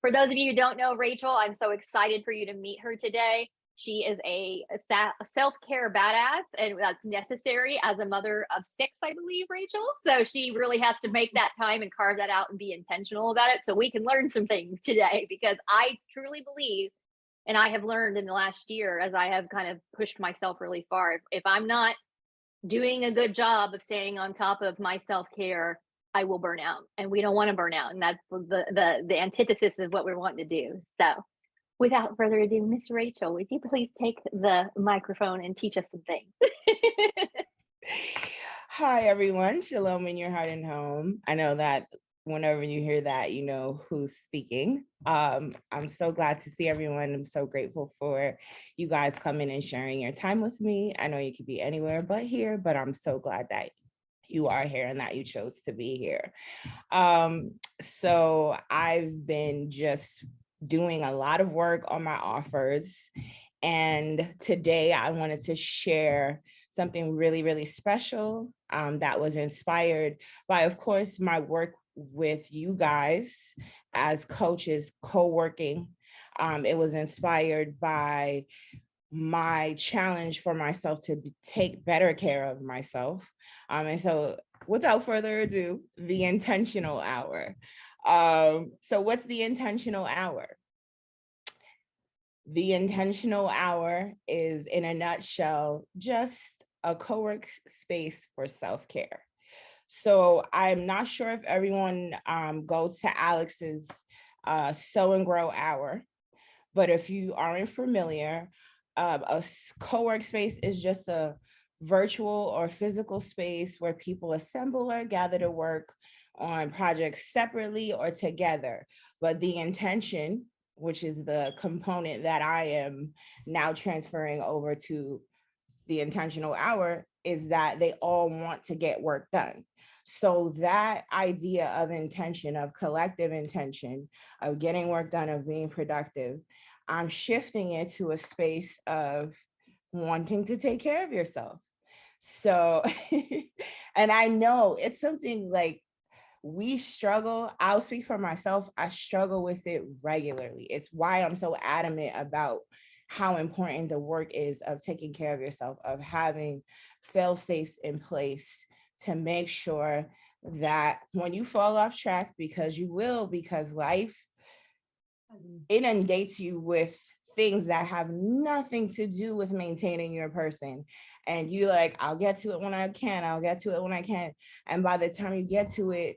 For those of you who don't know Rachel, I'm so excited for you to meet her today. She is a self-care badass, and that's necessary as a mother of six, I believe, Rachel. So she really has to make that time and carve that out and be intentional about it so we can learn some things today, because I truly believe, and I have learned in the last year as I have kind of pushed myself really far, if I'm not doing a good job of staying on top of my self-care, I will burn out, and we don't want to burn out. And that's the antithesis of what we're wanting to do. So without further ado, Miss Rachel, would you please take the microphone and teach us some things? Hi, everyone. Shalom in your heart and home. I know that whenever you hear that, you know who's speaking. I'm so glad to see everyone. I'm so grateful for you guys coming and sharing your time with me. I know you could be anywhere but here, but I'm so glad that you are here and that you chose to be here. So I've been just doing a lot of work on my offers. And today I wanted to share something really, really special that was inspired by, of course, my work with you guys as coaches, co-working. It was inspired by my challenge for myself to take better care of myself. And so without further ado, the intentional hour. So what's the intentional hour? The intentional hour is, in a nutshell, just a co-work space for self-care. So I'm not sure if everyone goes to Alex's Sew and Grow hour, but if you aren't familiar, a co-work space is just a virtual or physical space where people assemble or gather to work on projects separately or together. But the intention, which is the component that I am now transferring over to the intentional hour, is that they all want to get work done. So that idea of intention, of collective intention, of getting work done, of being productive, I'm shifting it to a space of wanting to take care of yourself. So, and I know it's something like we struggle. I'll speak for myself. I struggle with it regularly. It's why I'm so adamant about how important the work is of taking care of yourself, of having fail safes in place to make sure that when you fall off track, because you will, because life inundates you with things that have nothing to do with maintaining your person. And you like, I'll get to it when I can. I'll get to it when I can. And by the time you get to it,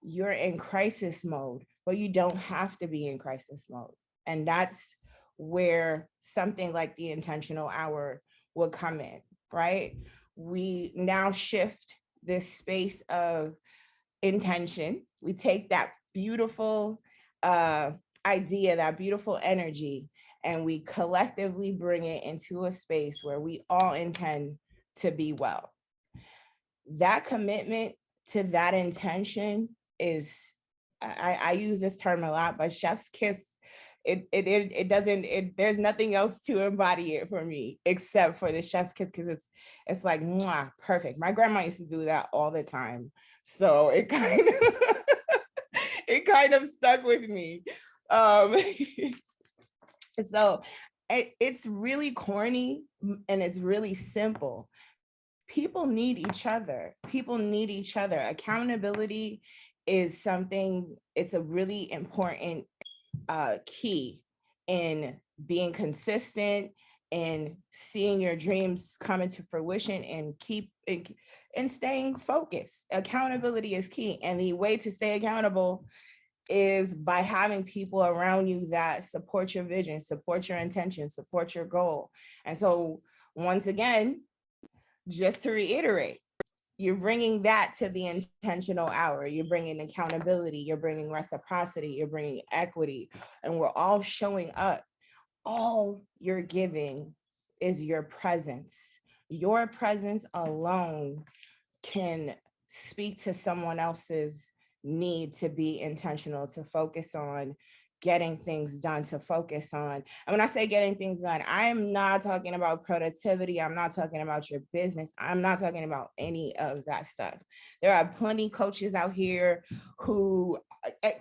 you're in crisis mode, but you don't have to be in crisis mode. And that's where something like the intentional hour would come in, right? We now shift this space of intention. We take that beautiful idea, that beautiful energy, and we collectively bring it into a space where we all intend to be well. That commitment to that intention is, I use this term a lot, but chef's kiss. It doesn't, there's nothing else to embody it for me except for the chef's kiss, because it's like mwah, perfect. My grandma used to do that all the time, so it kind of it kind of stuck with me. So it's really corny and it's really simple. People need each other. People need each other. Accountability is something, it's a really important key in being consistent and seeing your dreams come into fruition and and staying focused. Accountability is key. And the way to stay accountable is by having people around you that support your vision, support your intention, support your goal. And so once again, just to reiterate, you're bringing that to the intentional hour. You're bringing accountability, you're bringing reciprocity, you're bringing equity, and we're all showing up. All you're giving is your presence. Your presence alone can speak to someone else's need to be intentional, to focus on getting things done to focus on. And when I say getting things done, I am not talking about productivity. I'm not talking about your business. I'm not talking about any of that stuff. There are plenty coaches out here who,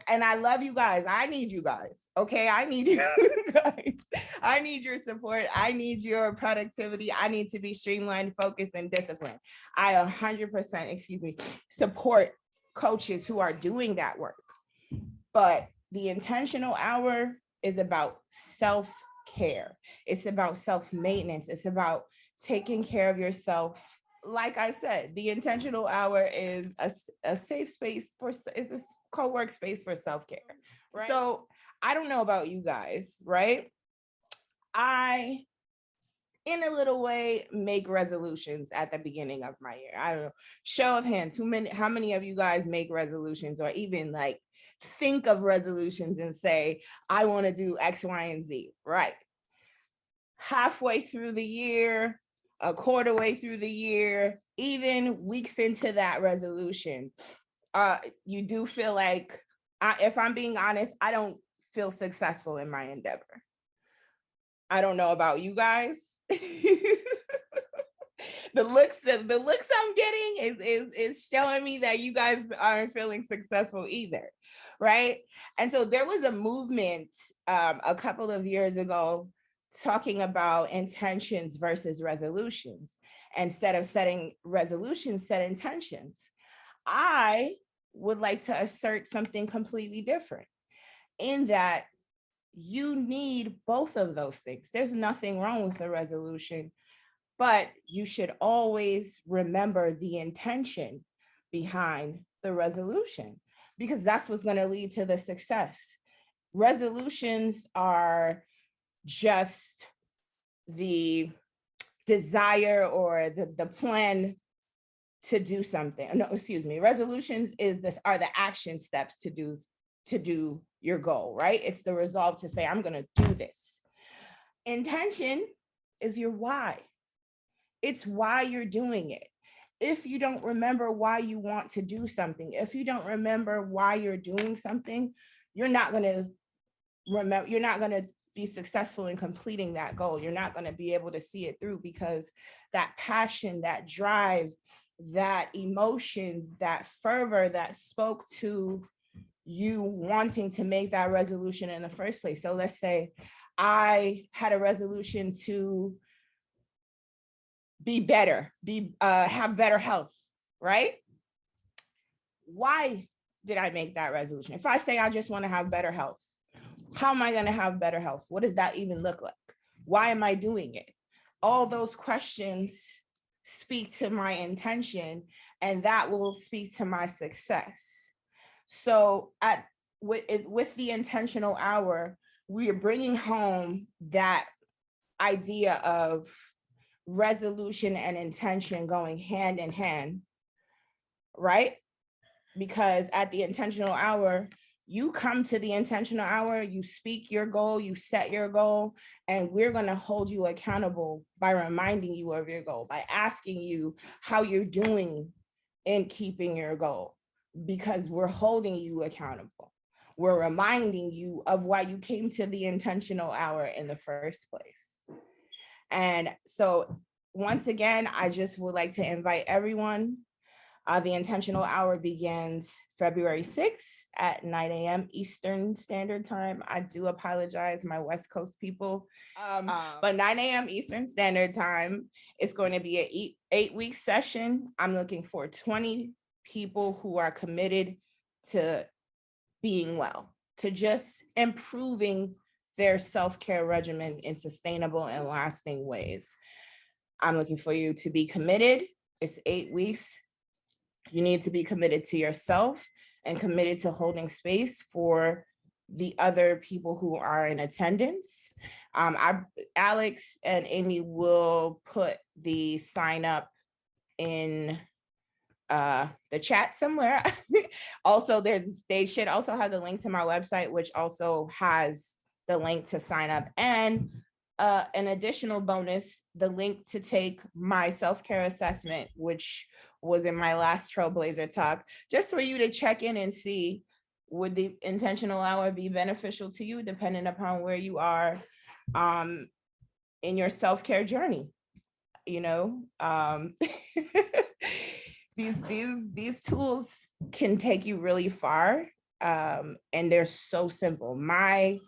and I love you guys. I need you guys. Okay. I need you guys. I need your support. I need your productivity. I need to be streamlined, focused, and disciplined. I 100%, support coaches who are doing that work. But the intentional hour is about self-care. It's about self-maintenance. It's about taking care of yourself. Like I said, the intentional hour is a safe space is a co-work space for self-care. Right? So I don't know about you guys, right? I, in a little way, make resolutions at the beginning of my year. I don't know. Show of hands, how many of you guys make resolutions, or even like think of resolutions and say, I want to do X, Y, and Z, right? Halfway through the year, a quarter way through the year, even weeks into that resolution, you do feel like, if I'm being honest, I don't feel successful in my endeavor. I don't know about you guys. the looks I'm getting is showing me that you guys aren't feeling successful either, right? And so there was a movement a couple of years ago talking about intentions versus resolutions. Instead of setting resolutions, set intentions. I would like to assert something completely different, in that you need both of those things. There's nothing wrong with a resolution, but you should always remember the intention behind the resolution, because that's what's going to lead to the success. Resolutions are just the desire or the plan to do something. No, resolutions are the action steps to do your goal, right? It's the resolve to say, I'm going to do this. Intention is your why. It's why you're doing it. If you don't remember why you want to do something, if you don't remember why you're doing something, you're not going to be successful in completing that goal. You're not going to be able to see it through, because that passion, that drive, that emotion, that fervor that spoke to you wanting to make that resolution in the first place. So let's say I had a resolution to be better, have better health, right? Why did I make that resolution? If I say I just want to have better health, how am I going to have better health? What does that even look like? Why am I doing it? All those questions speak to my intention, and that will speak to my success. So with the intentional hour, we are bringing home that idea of resolution and intention going hand in hand, right? Because at the intentional hour, you come to the intentional hour, you speak your goal, you set your goal, and we're going to hold you accountable by reminding you of your goal, by asking you how you're doing in keeping your goal, because we're holding you accountable. We're reminding you of why you came to the intentional hour in the first place. And so once again, I just would like to invite everyone. The intentional hour begins February 6th at 9 a.m. Eastern Standard Time. I do apologize, my West Coast people. But 9 a.m. Eastern Standard Time, it's going to be an 8-week session. I'm looking for 20 people who are committed to being well, to just improving their self-care regimen in sustainable and lasting ways. I'm looking for you to be committed. It's 8 weeks. You need to be committed to yourself and committed to holding space for the other people who are in attendance. Alex and Amy will put the sign up in the chat somewhere. Also, they should also have the link to my website, which also has the link to sign up, and an additional bonus, the link to take my self-care assessment, which was in my last Trailblazer talk, just for you to check in and see would the intentional hour be beneficial to you, depending upon where you are in your self-care journey? You know, these tools can take you really far, and they're so simple. My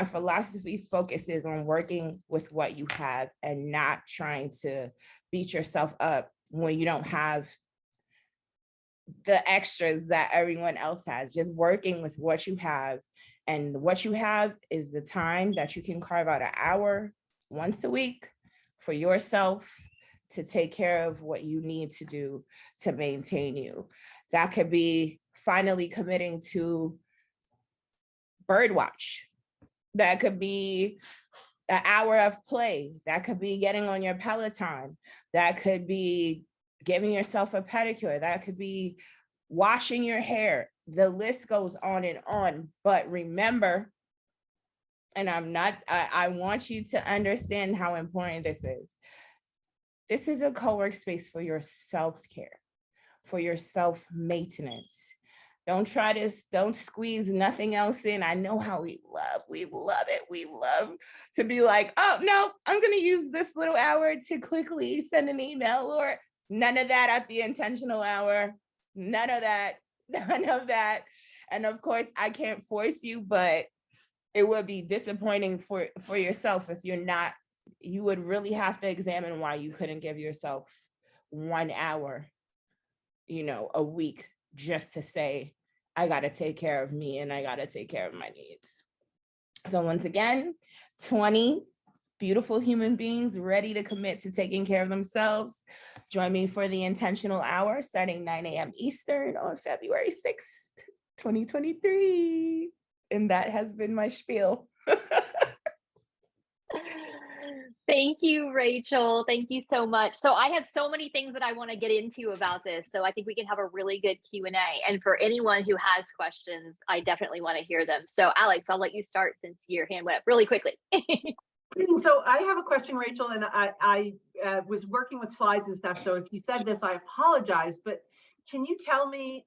philosophy focuses on working with what you have and not trying to beat yourself up when you don't have the extras that everyone else has. Just working with what you have. And what you have is the time that you can carve out an hour once a week for yourself to take care of what you need to do to maintain you. That could be finally committing to birdwatch. That could be an hour of play. That could be getting on your Peloton. That could be giving yourself a pedicure. That could be washing your hair. The list goes on and on. But remember, and I want you to understand how important this is. This is a co-work space for your self-care, for your self-maintenance. Don't squeeze nothing else in. I know how we love it. We love to be like, oh no, I'm gonna use this little hour to quickly send an email, or none of that at the intentional hour. None of that. And of course, I can't force you, but it would be disappointing for yourself if you're not. You would really have to examine why you couldn't give yourself 1 hour, a week, just to say, I got to take care of me and I got to take care of my needs. So once again, 20 beautiful human beings ready to commit to taking care of themselves. Join me for the intentional hour starting 9 a.m. Eastern on February 6th, 2023. And that has been my spiel. Thank you, Rachel. Thank you so much. So I have so many things that I want to get into about this. So I think we can have a really good Q&A. And for anyone who has questions, I definitely want to hear them. So Alex, I'll let you start since your hand went up really quickly. So I have a question, Rachel, and I was working with slides and stuff. So if you said this, I apologize, but can you tell me,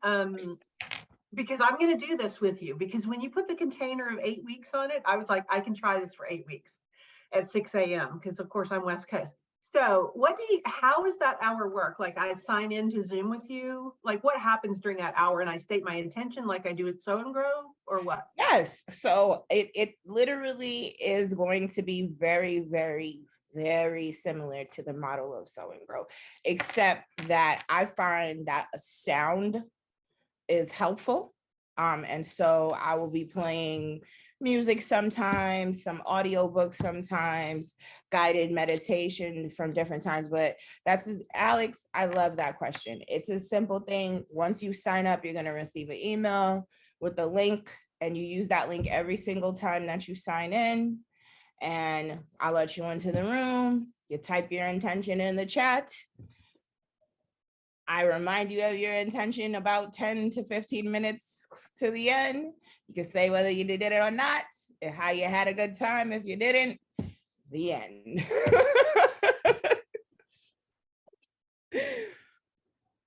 because I'm going to do this with you, because when you put the container of 8 weeks on it, I was like, I can try this for 8 weeks at 6 a.m. because of course I'm West Coast. So how does that hour work? Like I sign in to Zoom with you, like what happens during that hour and I state my intention like I do at Sow and Grow, or what? Yes. So it literally is going to be very, very, very similar to the model of Sow and Grow, except that I find that a sound is helpful. And so I will be playing music sometimes, some audiobooks sometimes, guided meditation from different times. But Alex, I love that question. It's a simple thing. Once you sign up, you're going to receive an email with the link, and you use that link every single time that you sign in. And I'll let you into the room. You type your intention in the chat. I remind you of your intention about 10 to 15 minutes to the end. You can say whether you did it or not, how you had a good time. If you didn't, the end.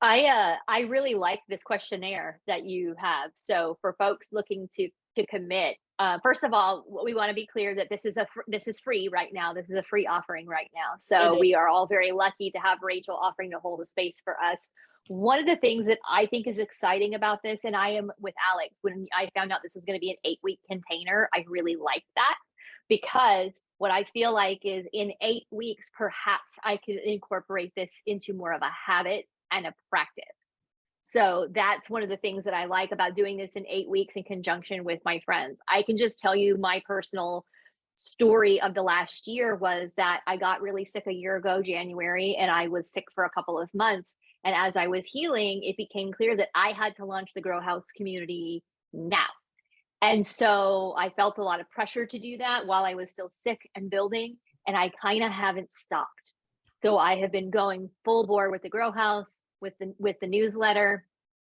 I really like this questionnaire that you have. So for folks looking to commit, first of all, we want to be clear that this is free right now. This is a free offering right now. So we are all very lucky to have Rachel offering to hold a space for us. One of the things that I think is exciting about this, and I am with Alex, when I found out this was going to be an 8-week container, I really liked that, because what I feel like is in 8 weeks, perhaps I could incorporate this into more of a habit and a practice. So that's one of the things that I like about doing this in 8 weeks in conjunction with my friends. I can just tell you my personal story of the last year was that I got really sick a year ago, January, and I was sick for a couple of months. And as I was healing, it became clear that I had to launch the Grow House community now. And so I felt a lot of pressure to do that while I was still sick and building, and I kind of haven't stopped. So I have been going full bore with the Grow House, with the newsletter.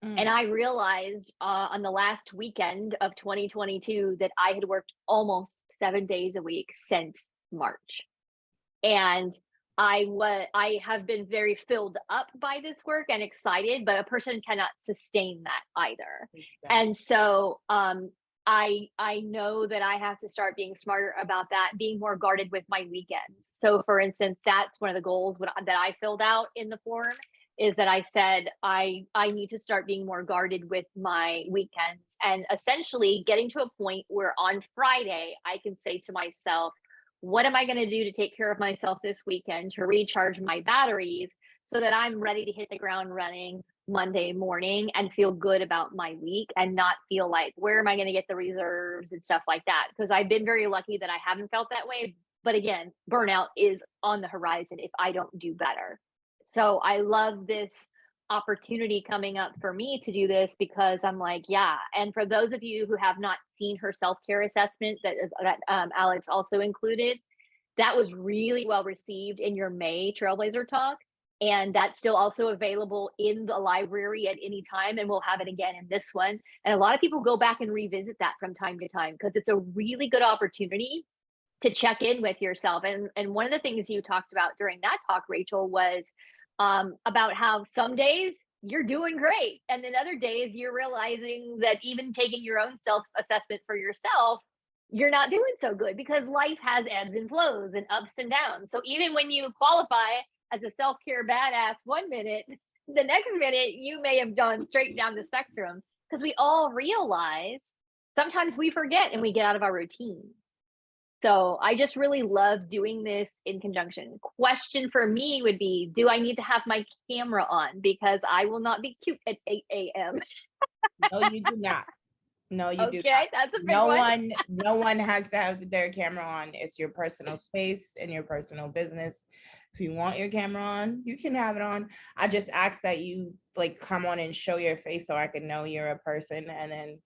And I realized on the last weekend of 2022 that I had worked almost 7 days a week since March. And I have been very filled up by this work and excited, but a person cannot sustain that either. Exactly. And so I know that I have to start being smarter about that, being more guarded with my weekends. So for instance, that's one of the goals that I filled out in the form, is that I said I need to start being more guarded with my weekends, and essentially getting to a point where on Friday I can say to myself, what am I going to do to take care of myself this weekend to recharge my batteries so that I'm ready to hit the ground running Monday morning and feel good about my week, and not feel like, where am I going to get the reserves and stuff like that? Because I've been very lucky that I haven't felt that way. But again, burnout is on the horizon if I don't do better. So I love this opportunity coming up for me to do this, because I'm like, yeah. And for those of you who have not seen her self-care assessment that Alex also included, that was really well received in your May Trailblazer talk. And that's still also available in the library at any time. And we'll have it again in this one. And a lot of people go back and revisit that from time to time, because it's a really good opportunity to check in with yourself. And one of the things you talked about during that talk, Rachel, was about how some days you're doing great, and then other days you're realizing that even taking your own self-assessment for yourself, you're not doing so good, because life has ebbs and flows and ups and downs. So even when you qualify as a self-care badass one minute, the next minute you may have gone straight down the spectrum, because we all realize sometimes we forget and we get out of our routine. So I just really love doing this in conjunction. Question for me would be, do I need to have my camera on? Because I will not be cute at 8 a.m. No, you do not. No, you do not. Okay, that's a big one. No one has to have their camera on. It's your personal space and your personal business. If you want your camera on, you can have it on. I just ask that you like come on and show your face so I can know you're a person, and then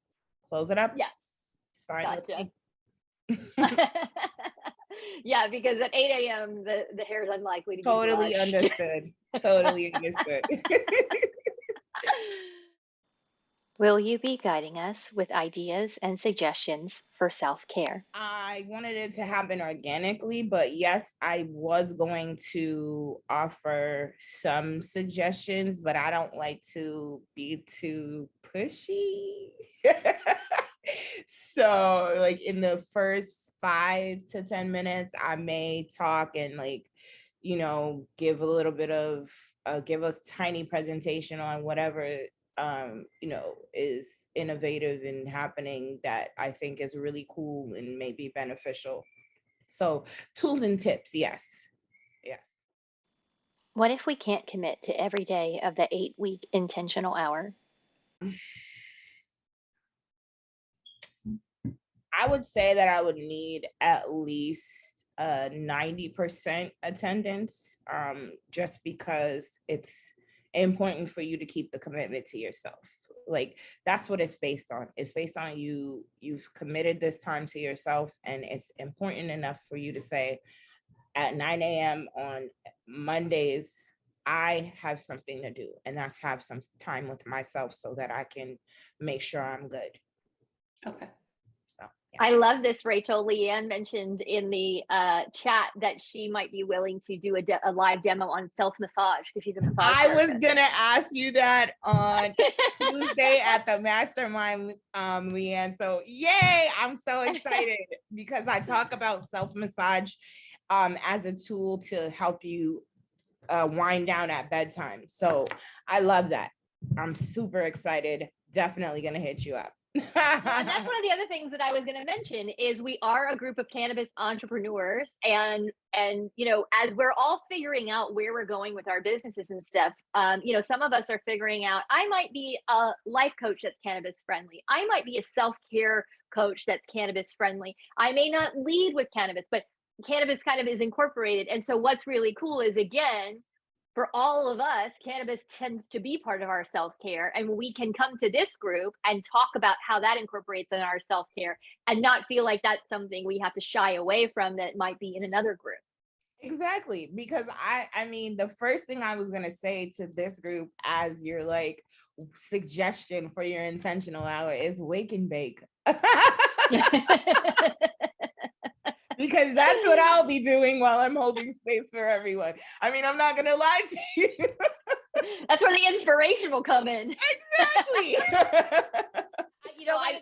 close it up. Yeah. It's fine with me. Yeah, because at 8 a.m. the hair is unlikely to be Totally brushed. understood. Totally understood. Will you be guiding us with ideas and suggestions for self-care? I wanted it to happen organically, but yes, I was going to offer some suggestions, but I don't like to be too pushy. So like in the first 5 to 10 minutes, I may talk and like, give a little bit of, give a tiny presentation on whatever is innovative and happening that I think is really cool and may be beneficial. So tools and tips, yes. What if we can't commit to every day of the 8-week intentional hour? I would say that I would need at least 90% attendance, just because it's important for you to keep the commitment to yourself. Like that's what it's based on. It's based on you've committed this time to yourself, and it's important enough for you to say at 9 a.m. on Mondays, I have something to do, and that's have some time with myself so that I can make sure I'm good. Okay. So yeah. I love this, Rachel. Leanne mentioned in the chat that she might be willing to do a live demo on self-massage, because she's a massage therapist. therapist. Was gonna ask you that on Tuesday at the mastermind, Leanne. So yay, I'm so excited because I talk about self-massage as a tool to help you wind down at bedtime. So I love that. I'm super excited. Definitely gonna hit you up. Well, and that's one of the other things that I was going to mention is we are a group of cannabis entrepreneurs, and as we're all figuring out where we're going with our businesses and stuff, some of us are figuring out, I might be a life coach that's cannabis friendly. I might be a self-care coach that's cannabis friendly. I may not lead with cannabis, but cannabis kind of is incorporated. And so what's really cool is, again, for all of us, cannabis tends to be part of our self-care, and we can come to this group and talk about how that incorporates in our self-care and not feel like that's something we have to shy away from that might be in another group. Exactly, because I mean, the first thing I was going to say to this group as your like suggestion for your intentional hour is wake and bake. Because that's what I'll be doing while I'm holding space for everyone. I mean, I'm not going to lie to you. That's where the inspiration will come in. Exactly.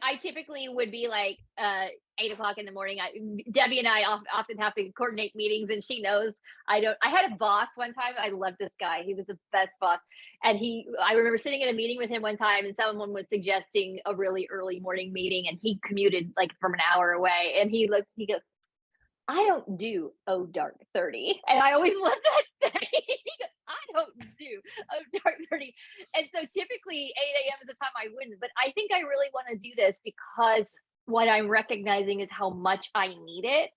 I typically would be like 8:00 in the morning. Debbie and I often have to coordinate meetings, and she knows I don't. I had a boss one time. I loved this guy. He was the best boss. And I remember sitting in a meeting with him one time, and someone was suggesting a really early morning meeting, and he commuted like from an hour away. And he goes, I don't do dark 30. And I always love that saying. I don't do dark 30. And so typically 8 a.m. is the time I wouldn't, but I think I really want to do this because what I'm recognizing is how much I need it.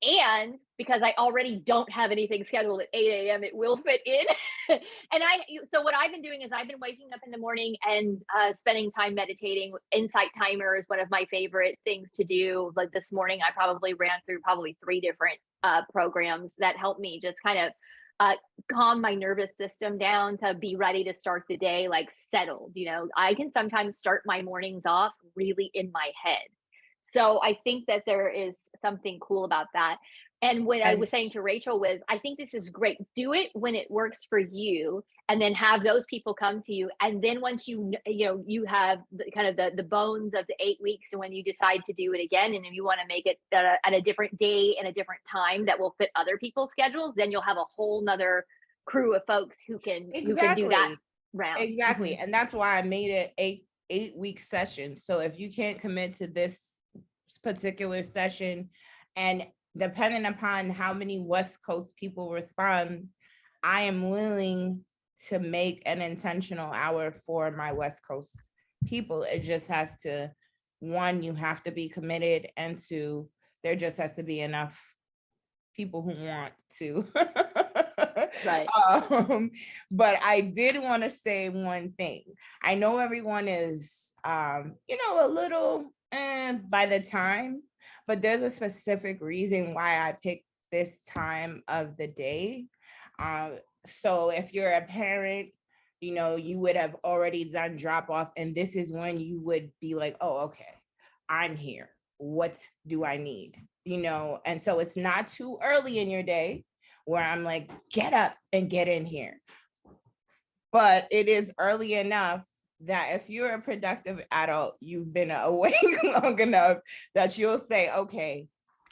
And because I already don't have anything scheduled at 8 a.m., it will fit in. So what I've been doing is I've been waking up in the morning and spending time meditating. Insight Timer is one of my favorite things to do. Like this morning, I probably ran through 3 different programs that help me just kind of calm my nervous system down to be ready to start the day, like settled. I can sometimes start my mornings off really in my head. So I think that there is something cool about that. And what I was saying to Rachel was, I think this is great. Do it when it works for you, and then have those people come to you. And then once you have the bones of the 8 weeks, and when you decide to do it again, and if you want to make it at a different day and a different time that will fit other people's schedules, then you'll have a whole nother crew of folks who can do that round. Exactly. Mm-hmm. And that's why I made it 8-week session. So if you can't commit to this particular session, and depending upon how many West Coast people respond, I am willing to make an intentional hour for my West Coast people. It just has to, 1, you have to be committed, and 2, there just has to be enough people who want to. Right. But I did want to say one thing. I know everyone is, a little by the time, but there's a specific reason why I picked this time of the day. So if you're a parent, you would have already done drop off, and this is when you would be like, oh, okay, I'm here. What do I need? And so it's not too early in your day where I'm like, get up and get in here. But it is early enough that if you're a productive adult, you've been awake long enough that you'll say, okay,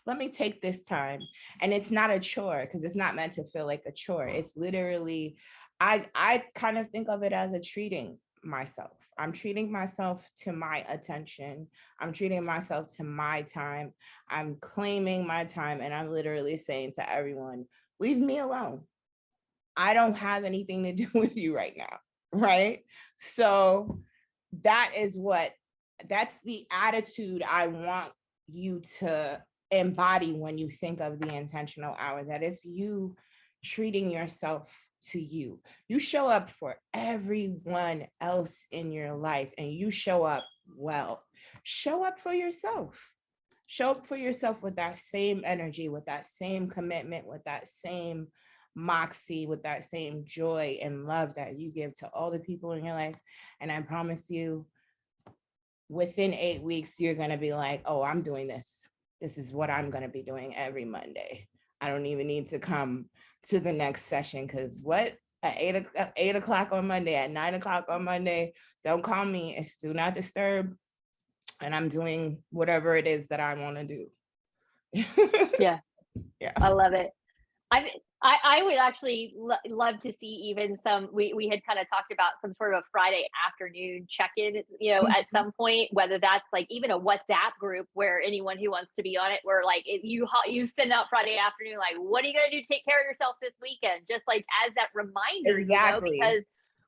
let me take this time. And it's not a chore, because it's not meant to feel like a chore. It's literally, I kind of think of it as a treating myself. I'm treating myself to my attention. I'm treating myself to my time. I'm claiming my time. And I'm literally saying to everyone, leave me alone. I don't have anything to do with you right now. Right? So that's the attitude I want you to embody when you think of the intentional hour. That is you treating yourself to you. You show up for everyone else in your life, and you show up well. Show up for yourself. Show up for yourself with that same energy, with that same commitment, with that same moxie, with that same joy and love that you give to all the people in your life. And I promise you, within 8 weeks, you're going to be like, oh, I'm doing this. This is what I'm going to be doing every Monday. I don't even need to come to the next session, because at 8 o'clock on Monday, at 9 o'clock on Monday, don't call me. It's do not disturb. And I'm doing whatever it is that I want to do. Yeah. I love it. I would actually love to see even some, we had kind of talked about some sort of a Friday afternoon check-in, at some point, whether that's like even a WhatsApp group where anyone who wants to be on it, where like you send out Friday afternoon, like, what are you going to do to take care of yourself this weekend? Just like as that reminder, exactly. Because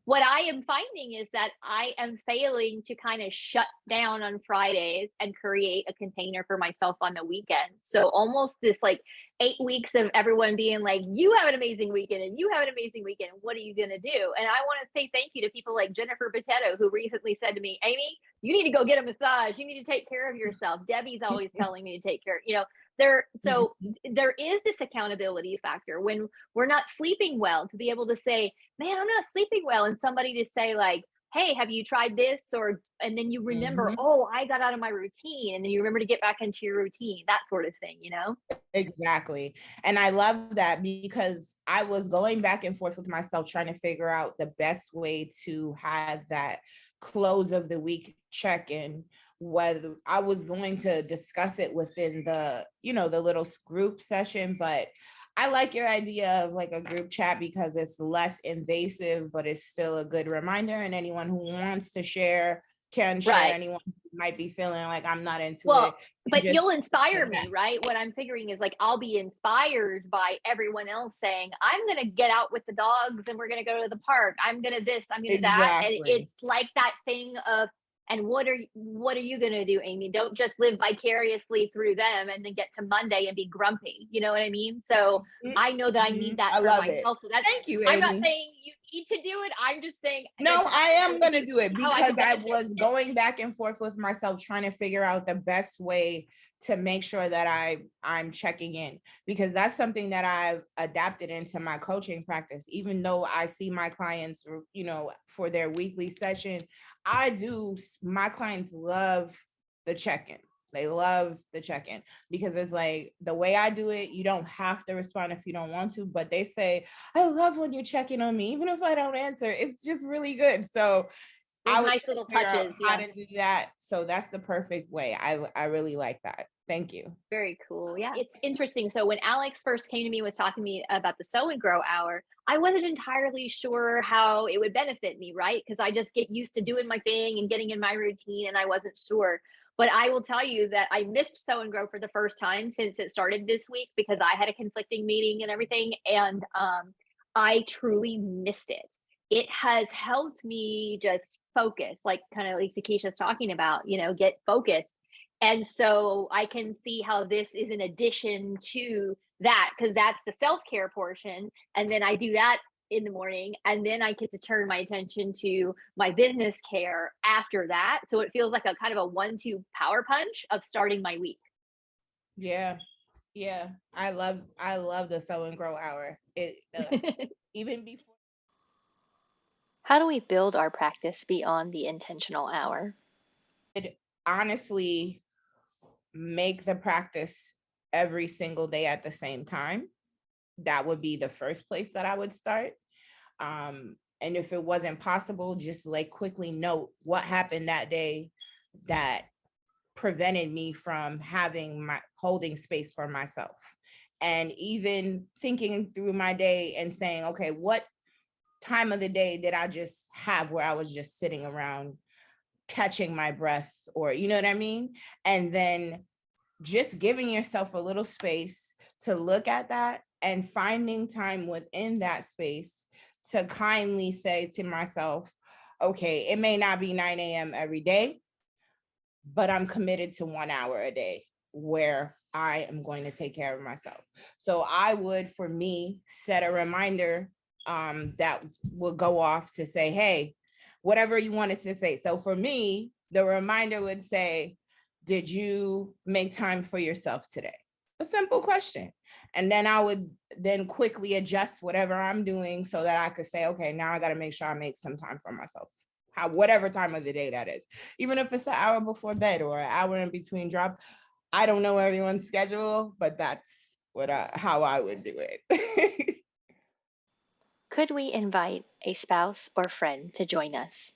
what I am finding is that I am failing to kind of shut down on Fridays and create a container for myself on the weekend. So almost this like 8 weeks of everyone being like, you have an amazing weekend and you have an amazing weekend. What are you going to do? And I want to say thank you to people like Jennifer Botetto, who recently said to me, Amy, you need to go get a massage. You need to take care of yourself. Debbie's always telling me to take care, there is this accountability factor when we're not sleeping well, to be able to say, man, I'm not sleeping well. And somebody to say like, hey, have you tried this? Or, and then you remember, Mhm. oh, I got out of my routine. And then you remember to get back into your routine, that sort of thing, you know? Exactly. And I love that because I was going back and forth with myself trying to figure out the best way to have that close of the week check-in, whether I was going to discuss it within the, the little group session, but I like your idea of like a group chat because it's less invasive, but it's still a good reminder. And anyone who wants to share can share. Right. Anyone who might be feeling like I'm not into Well, it. but Just you'll inspire sit me, back. right? What I'm figuring is like I'll be inspired by everyone else saying, I'm going to get out with the dogs and we're going to go to the park. I'm going to this, I'm going to that. And Exactly. it's like that thing of, and what are you going to do, Amy? Don't just live vicariously through them and then get to Monday and be grumpy. You know what I mean? So I know that I need that I for love it. myself. So that's, Thank you, I'm not Amy. saying you need to do it. I'm just saying No, that's I am going to do it how I because could I benefit was from it. going back and forth with myself trying to figure out the best way to make sure that I'm checking in, because that's something that I've adapted into my coaching practice. Even though I see my clients, for their weekly session, my clients love the check-in. They love the check-in because it's like the way I do it, you don't have to respond if you don't want to, but they say, I love when you're checking on me, even if I don't answer. It's just really good. So Those I was nice trying to little figure out touches. how Yeah. to do that. So that's the perfect way. I really like that. Thank you. Very cool. Yeah. It's interesting. So when Alex first came to me, was talking to me about the Sew and Grow hour, I wasn't entirely sure how it would benefit me, right? Because I just get used to doing my thing and getting in my routine, and I wasn't sure. But I will tell you that I missed Sew and Grow for the first time since it started this week because I had a conflicting meeting and everything. And I truly missed it. It has helped me just focus, like kind of like Keisha's talking about, get focused. And so I can see how this is an addition to that, because that's the self-care portion. And then I do that in the morning, and then I get to turn my attention to my business care after that. So it feels like a kind of a 1-2 power punch of starting my week. Yeah. Yeah. I love the Sew and Grow hour. Even before. How do we build our practice beyond the intentional hour? Honestly, make the practice every single day at the same time. That would be the first place that I would start. And if it wasn't possible, just like quickly note what happened that day that prevented me from holding space for myself. And even thinking through my day and saying, okay, what time of the day did I just have where I was just sitting around catching my breath, or you know what I mean? And then just giving yourself a little space to look at that and finding time within that space to kindly say to myself, okay, it may not be 9 a.m. every day, but I'm committed to 1 hour a day where I am going to take care of myself. So I would, for me, set a reminder that will go off to say, hey, whatever you wanted to say. So for me, the reminder would say, did you make time for yourself today? A simple question. And then I would then quickly adjust whatever I'm doing so that I could say, okay, now I got to make sure I make some time for myself. Whatever time of the day that is, even if it's an hour before bed or an hour in between drop. I don't know everyone's schedule, but that's how I would do it. Could we invite a spouse or friend to join us?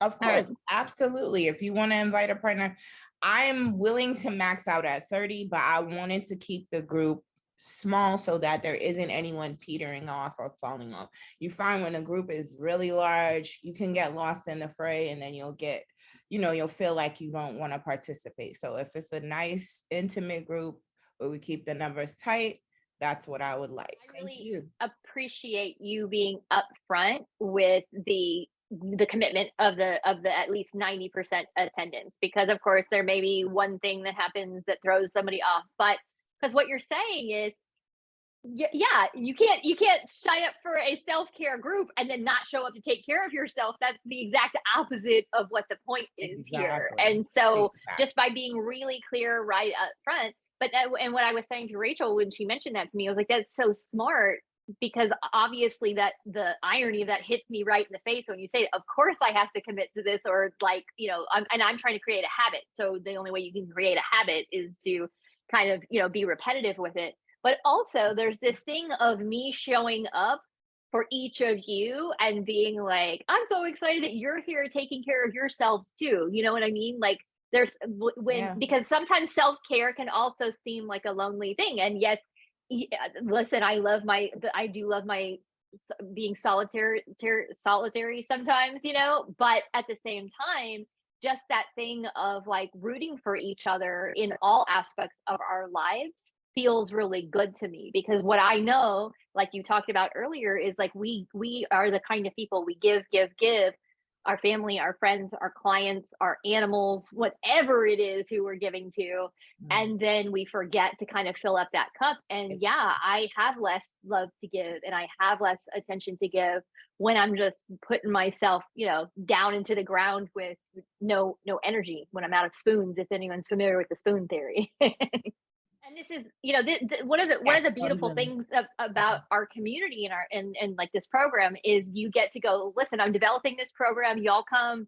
Of course, absolutely. If you want to invite a partner, I'm willing to max out at 30, but I wanted to keep the group small so that there isn't anyone petering off or falling off. You find when a group is really large, you can get lost in the fray, and then you'll feel like you don't want to participate. So if it's a nice, intimate group where we keep the numbers tight, that's what I would like. I really appreciate you being upfront with the commitment of the at least 90% attendance, because of course there may be one thing that happens that throws somebody off, but because what you're saying is, yeah, you can't sign up for a self-care group and then not show up to take care of yourself. That's the exact opposite of what the point is here. And so just by being really clear right up front, and what I was saying to Rachel when she mentioned that to me, I was like, that's so smart, because obviously that the irony of that hits me right in the face when you say, of course I have to commit to this, or like, I'm trying to create a habit. So the only way you can create a habit is to kind of, be repetitive with it. But also there's this thing of me showing up for each of you and being like, I'm so excited that you're here taking care of yourselves too. You know what I mean? Like there's when, Yeah. because sometimes self-care can also seem like a lonely thing. And yet, listen, I do love my being solitary sometimes, but at the same time, just that thing of like rooting for each other in all aspects of our lives feels really good to me, because what I know, like you talked about earlier, is like we are the kind of people, we give our family, our friends, our clients, our animals, whatever it is who we're giving to. And then we forget to kind of fill up that cup. And yeah, I have less love to give and I have less attention to give when I'm just putting myself, down into the ground with no energy, when I'm out of spoons, if anyone's familiar with the spoon theory. And this is, one of the beautiful things about our community and and like this program is you get to go, listen, I'm developing this program, y'all come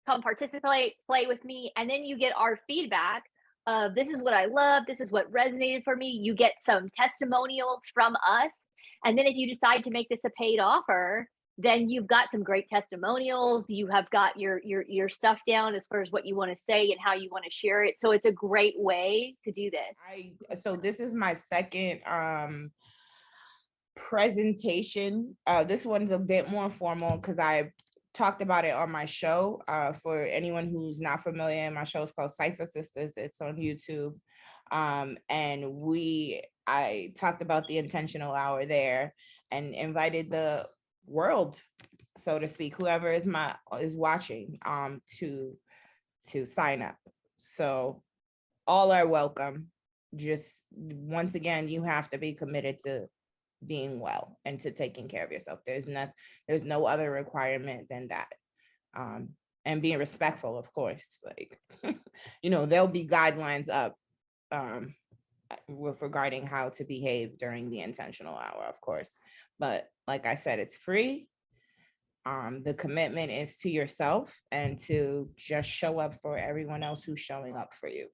participate, play with me, and then you get our feedback of, this is what I love, this is what resonated for me. You get some testimonials from us, and then if you decide to make this a paid offer, then you've got some great testimonials. You have got your stuff down as far as what you want to say and how you want to share it. So it's a great way to do this. So this is my second presentation. This one's a bit more formal because I talked about it on my show. For anyone who's not familiar, my show is called Cypher Sisters. It's on YouTube. And I talked about the intentional hour there and invited the world, so to speak, whoever is watching, to sign up. So all are welcome. Just once again, you have to be committed to being well and to taking care of yourself. There's no other requirement than that. And being respectful, of course. Like, there'll be guidelines up with regarding how to behave during the intentional hour, of course. But like I said, it's free. The commitment is to yourself and to just show up for everyone else who's showing up for you.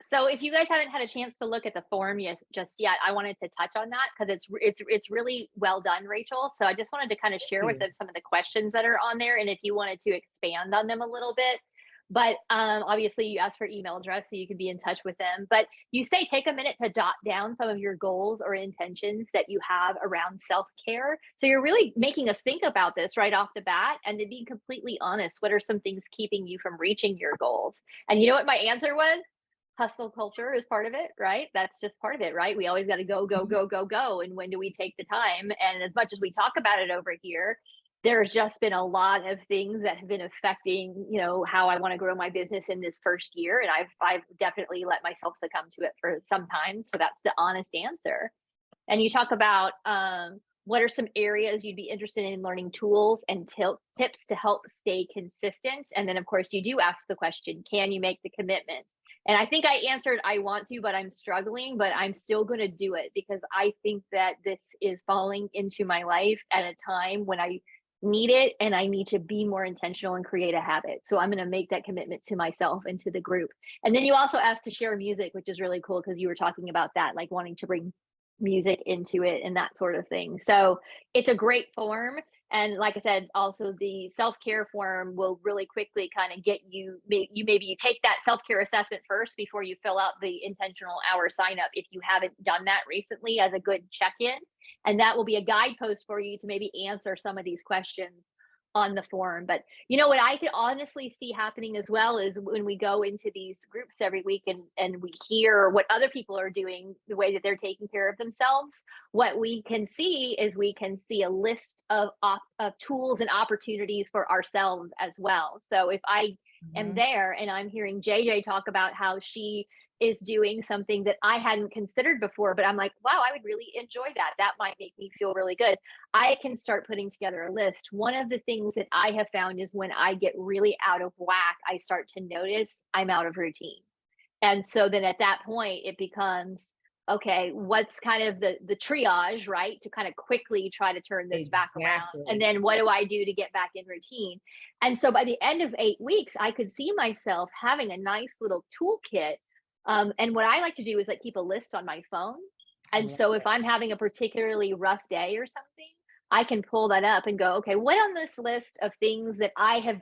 So if you guys haven't had a chance to look at the form just yet, I wanted to touch on that because it's really well done, Rachel. So I just wanted to kind of share with them some of the questions that are on there, and if you wanted to expand on them a little bit. But obviously you asked for email address so you can be in touch with them. But you say take a minute to jot down some of your goals or intentions that you have around self-care. So you're really making us think about this right off the bat, and to be completely honest, what are some things keeping you from reaching your goals? And you know what my answer was? Hustle culture is part of it, right? That's just part of it, right? We always got to go. And when do we take the time? And as much as we talk about it over here, there's just been a lot of things that have been affecting, how I want to grow my business in this first year. And I've definitely let myself succumb to it for some time. So that's the honest answer. And you talk about what are some areas you'd be interested in learning tools and tips to help stay consistent. And then, of course, you do ask the question, can you make the commitment? And I think I answered, I want to, but I'm struggling, but I'm still going to do it because I think that this is falling into my life at a time when I need it and I need to be more intentional and create a habit. So I'm going to make that commitment to myself and to the group. And then you also asked to share music, which is really cool because you were talking about that, like wanting to bring music into it and that sort of thing. So it's a great form. And like I said, also the self-care form will really quickly kind of get you, maybe you take that self-care assessment first before you fill out the intentional hour sign up if you haven't done that recently, as a good check-in. And that will be a guidepost for you to maybe answer some of these questions on the form. But what I can honestly see happening as well is when we go into these groups every week and we hear what other people are doing, the way that they're taking care of themselves, what we can see is we can see a list of tools and opportunities for ourselves as well. So if I am there and I'm hearing JJ talk about how she is doing something that I hadn't considered before, but I'm like, wow, I would really enjoy that. That might make me feel really good. I can start putting together a list. One of the things that I have found is when I get really out of whack, I start to notice I'm out of routine. And so then at that point, it becomes, okay, what's kind of the triage, right? To kind of quickly try to turn this back around. And Exactly. then what do I do to get back in routine? And so by the end of 8 weeks, I could see myself having a nice little toolkit. And what I like to do is like keep a list on my phone. I And love so if it. I'm having a particularly rough day or something, I can pull that up and go, okay, what on this list of things that I have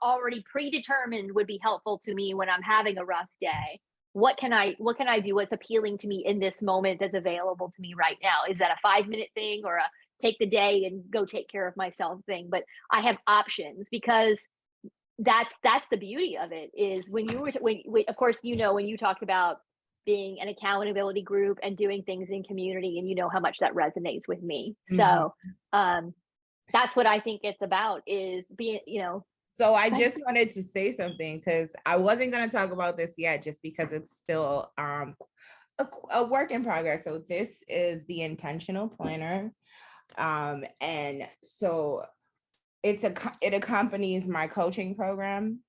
already predetermined would be helpful to me when I'm having a rough day? What can I do? What's appealing to me in this moment that's available to me right now? Is that a 5 minute thing or a take the day and go take care of myself thing? But I have options because that's the beauty of it is when you were when of course when you talked about being an accountability group and doing things in community, and how much that resonates with me. Mhm. So that's what I think it's about, is being So I just wanted to say something because I wasn't going to talk about this yet, just because it's still a work in progress. So this is the intentional planner. And so it accompanies my coaching program.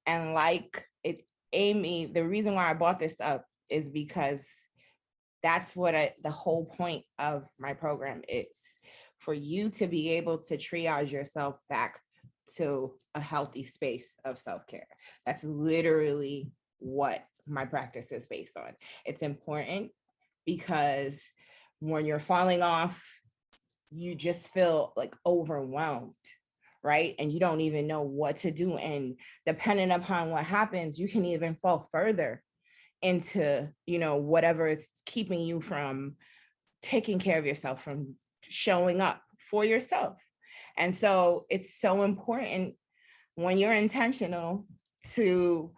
And like it, Amy, the reason why I brought this up is because that's what the whole point of my program is, for you to be able to triage yourself back to a healthy space of self-care. That's literally what my practice is based on. It's important because when you're falling off, you just feel like overwhelmed, right? And you don't even know what to do. And depending upon what happens, you can even fall further into, whatever is keeping you from taking care of yourself, from showing up for yourself. And so it's so important when you're intentional to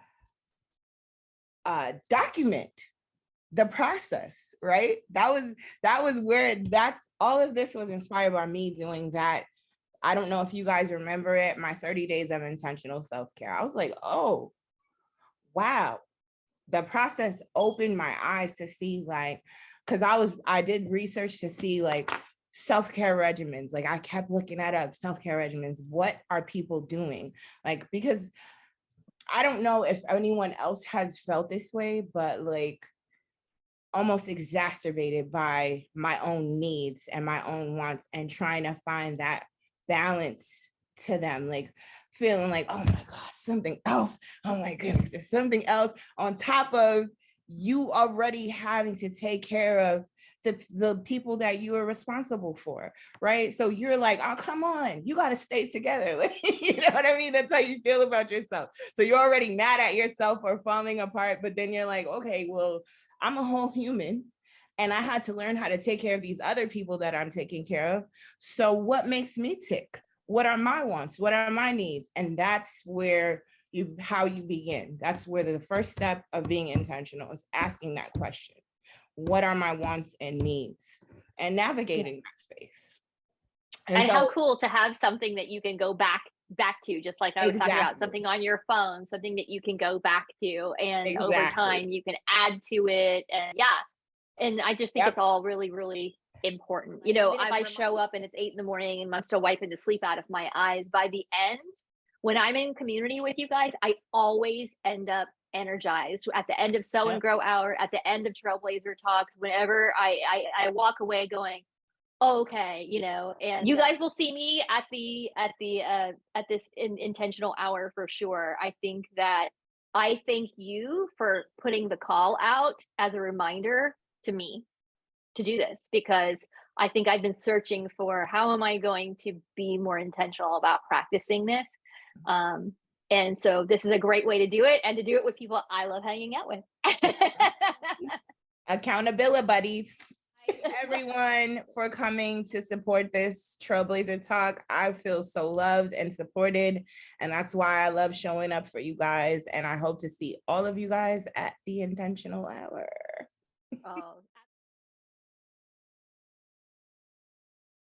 document the process, right? That was where that's all of this was inspired by me doing that. I don't know if you guys remember it, my 30 days of intentional self-care. I was like, oh, wow. The process opened my eyes to see, like, because I did research to see like self-care regimens. Like I kept looking that up, self-care regimens. What are people doing? Like, because I don't know if anyone else has felt this way, but like almost exacerbated by my own needs and my own wants, and trying to find that balance to them, like feeling like, oh my God, something else. Oh my goodness, it's something else on top of you already having to take care of the people that you are responsible for, right? So you're like, oh, come on, you got to stay together. Like, you know what I mean? That's how you feel about yourself. So you're already mad at yourself for falling apart, but then you're like, okay, well, I'm a whole human and I had to learn how to take care of these other people that I'm taking care of. So what makes me tick? What are my wants? What are my needs? And that's where how you begin. That's where the first step of being intentional is asking that question. What are my wants and needs? And navigating that space. And so, how cool to have something that you can go back to, just like I was talking about, exactly. something on your phone, something that you can go back to, and over Exactly. time you can add to it. And and I just think Yep. it's all really, really important. Even if I show up and it's 8 in the morning and I'm still wiping the sleep out of my eyes, by the end, when I'm in community with you guys, I always end up energized at the end of Sow and Grow Hour, at the end of Trailblazer Talks. Whenever I walk away going, okay, and you guys will see me at this intentional hour for sure. I thank you for putting the call out as a reminder to me to do this, because I think I've been searching for, how am I going to be more intentional about practicing this. And so this is a great way to do it, and to do it with people I love hanging out with. Accountability buddies. Everyone for coming to support this Trailblazer Talk. I feel so loved and supported, and that's why I love showing up for you guys, and I hope to see all of you guys at the Intentional Hour. Oh,